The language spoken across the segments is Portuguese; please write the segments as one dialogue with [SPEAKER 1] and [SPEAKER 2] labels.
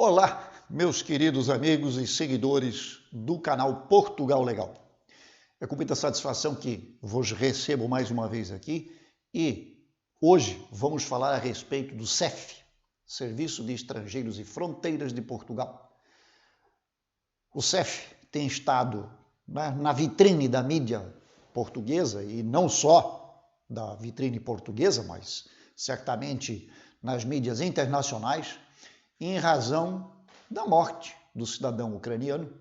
[SPEAKER 1] Olá, meus queridos amigos e seguidores do canal Portugal Legal. É com muita satisfação que vos recebo mais uma vez aqui e hoje vamos falar a respeito do SEF, Serviço de Estrangeiros e Fronteiras de Portugal. O SEF tem estado na vitrine da mídia portuguesa e não só da vitrine portuguesa, mas certamente nas mídias internacionais, em razão da morte do cidadão ucraniano.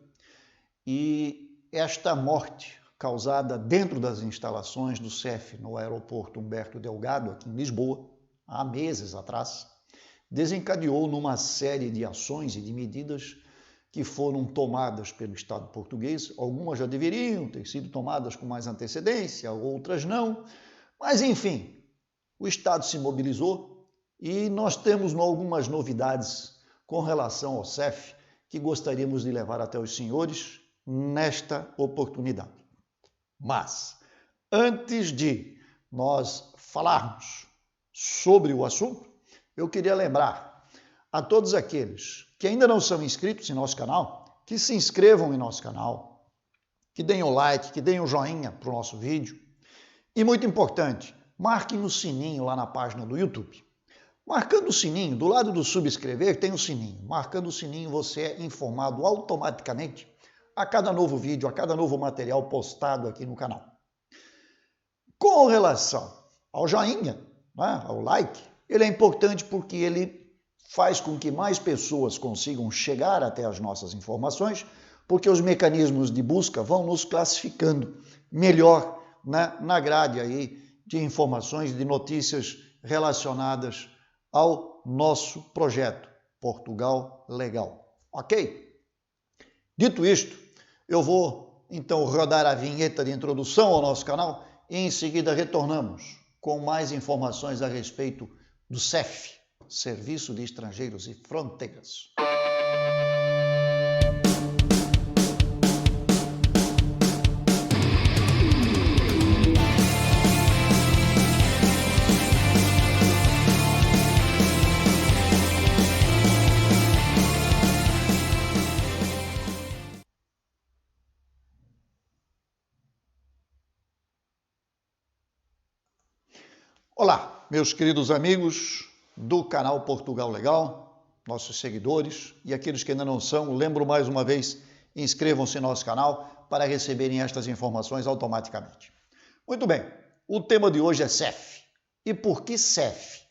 [SPEAKER 1] E esta morte, causada dentro das instalações do SEF no aeroporto Humberto Delgado, aqui em Lisboa, há meses atrás, desencadeou numa série de ações e de medidas que foram tomadas pelo Estado português. Algumas já deveriam ter sido tomadas com mais antecedência, outras não, mas enfim, o Estado se mobilizou e nós temos algumas novidades com relação ao SEF que gostaríamos de levar até os senhores nesta oportunidade. Mas, antes de nós falarmos sobre o assunto, eu queria lembrar a todos aqueles que ainda não são inscritos em nosso canal, que se inscrevam em nosso canal, que deem o like, que deem o joinha para o nosso vídeo. E muito importante, marquem o sininho lá na página do YouTube. Marcando o sininho, do lado do subscrever tem o sininho. Marcando o sininho você é informado automaticamente a cada novo vídeo, a cada novo material postado aqui no canal. Com relação ao joinha, ao like, ele é importante porque ele faz com que mais pessoas consigam chegar até as nossas informações, porque os mecanismos de busca vão nos classificando melhor na grade aí de informações, de notícias relacionadas ao nosso projeto Portugal Legal. Ok? Dito isto, eu vou então rodar a vinheta de introdução ao nosso canal e em seguida retornamos com mais informações a respeito do SEF, Serviço de Estrangeiros e Fronteiras. Olá, meus queridos amigos do canal Portugal Legal, nossos seguidores e aqueles que ainda não são, lembro mais uma vez, inscrevam-se no nosso canal para receberem estas informações automaticamente. Muito bem, o tema de hoje é SEF. E por que SEF?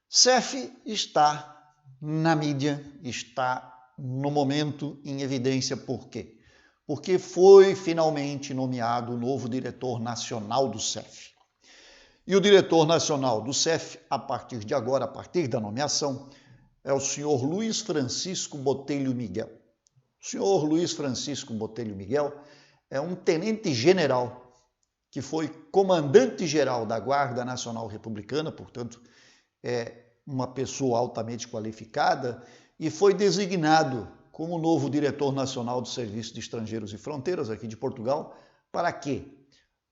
[SPEAKER 1] SEF está na mídia, está no momento em evidência. Por quê? Porque foi finalmente nomeado o novo diretor nacional do SEF. E o diretor nacional do SEF, a partir de agora, a partir da nomeação, é o senhor Luiz Francisco Botelho Miguel. O senhor Luiz Francisco Botelho Miguel é um tenente-general que foi comandante-geral da Guarda Nacional Republicana, portanto, é uma pessoa altamente qualificada e foi designado como novo diretor nacional do Serviço de Estrangeiros e Fronteiras aqui de Portugal. Para quê?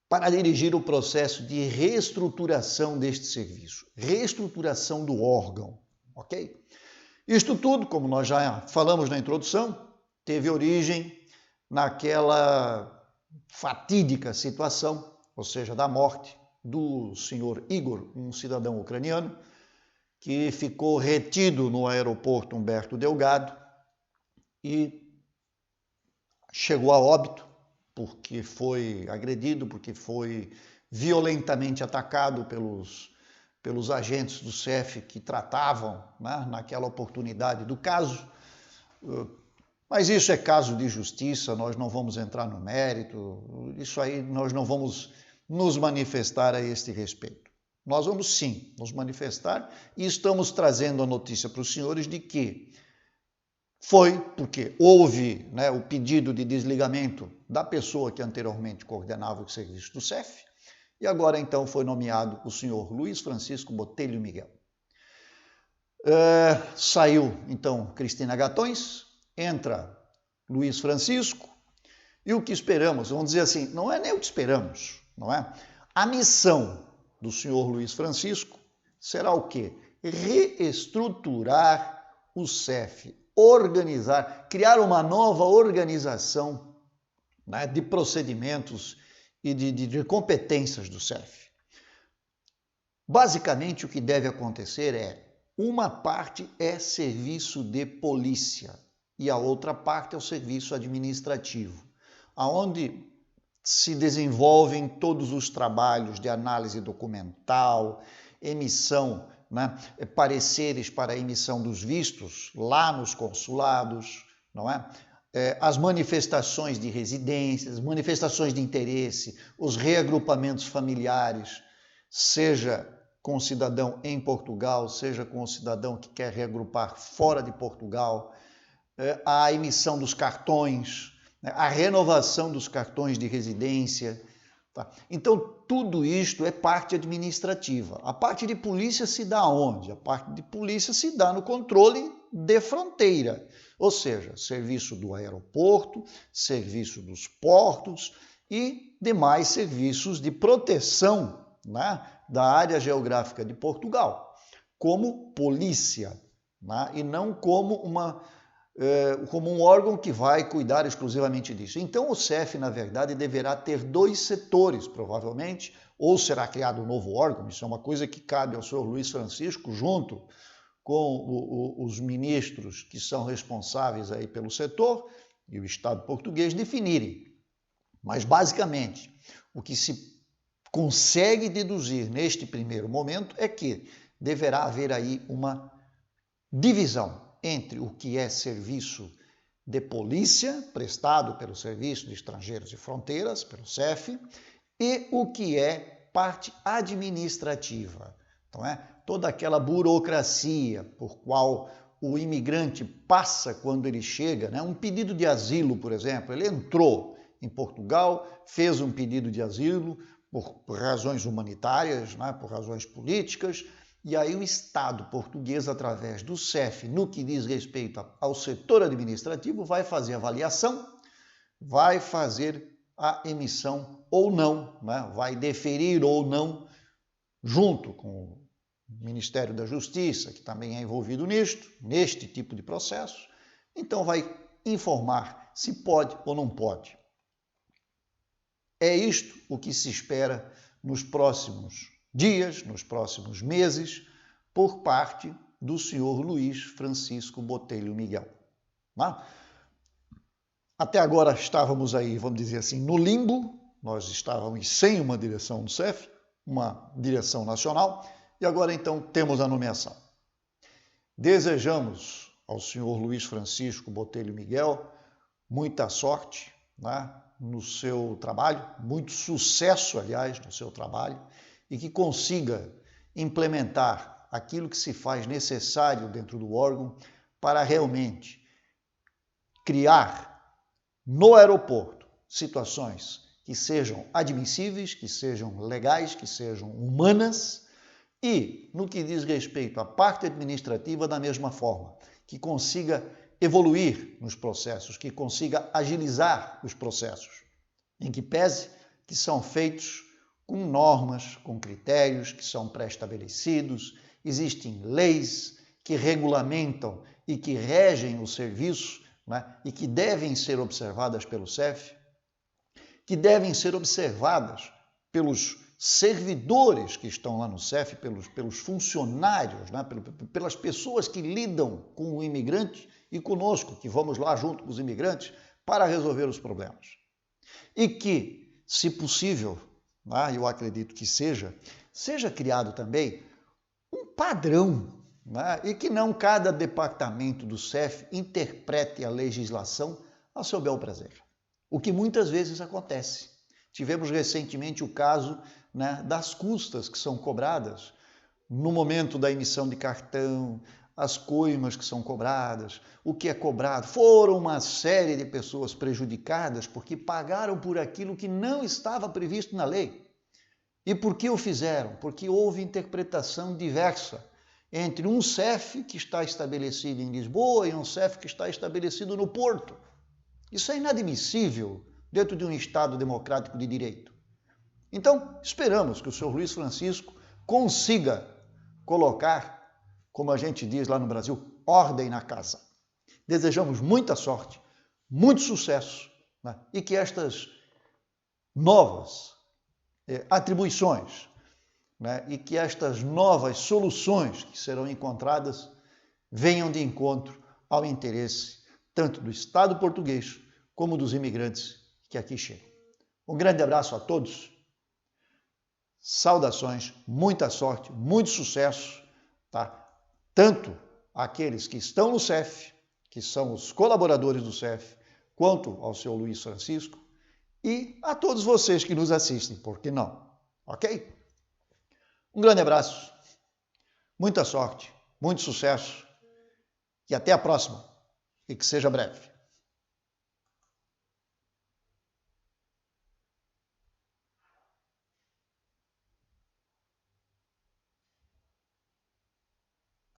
[SPEAKER 1] Para dirigir o processo de reestruturação deste serviço, reestruturação do órgão, ok? Isto tudo, como nós já falamos na introdução, teve origem naquela fatídica situação, ou seja, da morte do senhor Igor, um cidadão ucraniano, que ficou retido no aeroporto Humberto Delgado e chegou a óbito, porque foi agredido, porque foi violentamente atacado pelos agentes do SEF que tratavam naquela oportunidade do caso. Mas isso é caso de justiça, nós não vamos entrar no mérito, isso aí nós não vamos nos manifestar a este respeito. Nós vamos sim nos manifestar e estamos trazendo a notícia para os senhores de que foi porque houve o pedido de desligamento da pessoa que anteriormente coordenava o serviço do SEF e agora então foi nomeado o senhor Luiz Francisco Botelho Miguel. Saiu então Cristina Gatões, entra Luiz Francisco e o que esperamos, vamos dizer assim, não é nem o que esperamos, não é? A missão do senhor Luiz Francisco será o quê? Reestruturar o CEF organizar, criar uma nova organização, né, de procedimentos e de competências do CEF. Basicamente, o que deve acontecer é, uma parte é serviço de polícia e a outra parte é o serviço administrativo, aonde se desenvolvem todos os trabalhos de análise documental, emissão, né, pareceres para a emissão dos vistos lá nos consulados, não é? As manifestações de residências, manifestações de interesse, os reagrupamentos familiares, seja com o cidadão em Portugal, seja com o cidadão que quer reagrupar fora de Portugal, a emissão dos cartões, a renovação dos cartões de residência. Tá? Então, tudo isto é parte administrativa. A parte de polícia se dá onde? A parte de polícia se dá no controle de fronteira, ou seja, serviço do aeroporto, serviço dos portos e demais serviços de proteção, né, da área geográfica de Portugal, como polícia, né, e não como um órgão que vai cuidar exclusivamente disso. Então, o CEF, na verdade, deverá ter 2 setores, provavelmente, ou será criado um novo órgão, isso é uma coisa que cabe ao senhor Luiz Francisco, junto com os ministros que são responsáveis aí pelo setor e o Estado português definirem. Mas, basicamente, o que se consegue deduzir neste primeiro momento é que deverá haver aí uma divisão entre o que é serviço de polícia, prestado pelo Serviço de Estrangeiros e Fronteiras, pelo CEF, e o que é parte administrativa. Então, toda aquela burocracia por qual o imigrante passa quando ele chega, né? Um pedido de asilo, por exemplo, ele entrou em Portugal, fez um pedido de asilo por razões humanitárias, né? Por razões políticas, e aí o Estado português, através do CEF, no que diz respeito ao setor administrativo, vai fazer avaliação, vai fazer a emissão ou não, né? Vai deferir ou não, junto com o Ministério da Justiça, que também é envolvido neste tipo de processo. Então vai informar se pode ou não pode. É isto o que se espera nos próximos dias, nos próximos meses, por parte do senhor Luiz Francisco Botelho Miguel. Né? Até agora estávamos aí, vamos dizer assim, no limbo, nós estávamos sem uma direção do CEF, uma direção nacional, e agora então temos a nomeação. Desejamos ao senhor Luiz Francisco Botelho Miguel muita sorte, né, no seu trabalho, muito sucesso, aliás, no seu trabalho, e que consiga implementar aquilo que se faz necessário dentro do órgão para realmente criar no aeroporto situações que sejam admissíveis, que sejam legais, que sejam humanas e, no que diz respeito à parte administrativa, da mesma forma, que consiga evoluir nos processos, que consiga agilizar os processos, em que pese que são feitos com normas, com critérios que são pré-estabelecidos, existem leis que regulamentam e que regem o serviço, né, e que devem ser observadas pelo CEF, que devem ser observadas pelos servidores que estão lá no CEF, pelos funcionários, né, pelas pessoas que lidam com o imigrante e conosco, que vamos lá junto com os imigrantes para resolver os problemas. E que, se possível, eu acredito que seja criado também um padrão, né? E que não cada departamento do CEF interprete a legislação a seu bel prazer. O que muitas vezes acontece. Tivemos recentemente o caso, né, das custas que são cobradas no momento da emissão de cartão, as coimas que são cobradas, o que é cobrado. Foram uma série de pessoas prejudicadas porque pagaram por aquilo que não estava previsto na lei. E por que o fizeram? Porque houve interpretação diversa entre um CEF que está estabelecido em Lisboa e um CEF que está estabelecido no Porto. Isso é inadmissível dentro de um Estado democrático de direito. Então, esperamos que o senhor Luiz Francisco consiga colocar, como a gente diz lá no Brasil, ordem na casa. Desejamos muita sorte, muito sucesso, né? E que estas novas atribuições, né? E que estas novas soluções que serão encontradas venham de encontro ao interesse tanto do Estado português como dos imigrantes que aqui chegam. Um grande abraço a todos, saudações, muita sorte, muito sucesso, tá? Tanto àqueles que estão no CEF, que são os colaboradores do CEF, quanto ao seu Luiz Francisco, e a todos vocês que nos assistem, por que não? Ok? Um grande abraço, muita sorte, muito sucesso e até a próxima, e que seja breve.